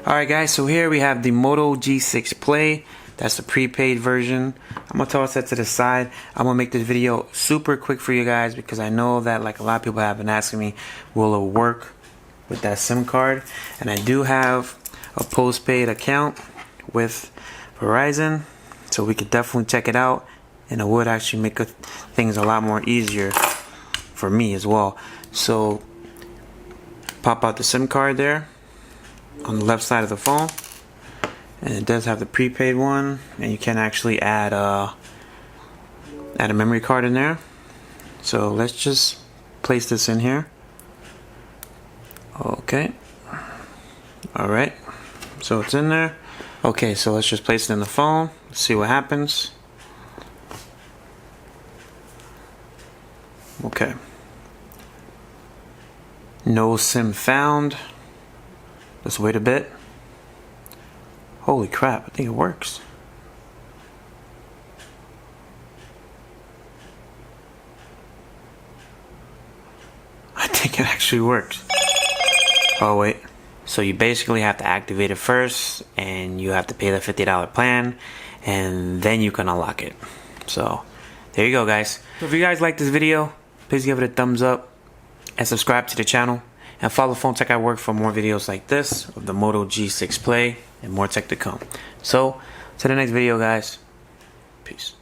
Alright guys, so here we have the Moto G6 Play. That's the prepaid version. I'm gonna toss that to the side. I'm gonna make this video super quick for you guys because I know that like a lot of people have been asking me, will it work with that SIM card? And I do have a postpaid account with Verizon, so we could definitely check it out, and it would actually make things a lot more easier for me as well. So pop out the SIM card there on the left side of the phone, and it does have the prepaid one, and you can actually add a memory card in there. So let's just place this in here. Okay, alright, so it's in there. Okay, so let's just place it in the phone. Let's see what happens. Okay, no SIM found. Let's wait a bit. Holy crap, I think it works. I think it actually works. Oh wait. So you basically have to activate it first, and you have to pay the $50 plan, and then you can unlock it. So there you go guys. So if you guys like this video, please give it a thumbs up and subscribe to the channel. And follow Phone Tech at Work for more videos like this of the Moto G6 Play and more tech to come. So, to the next video guys. Peace.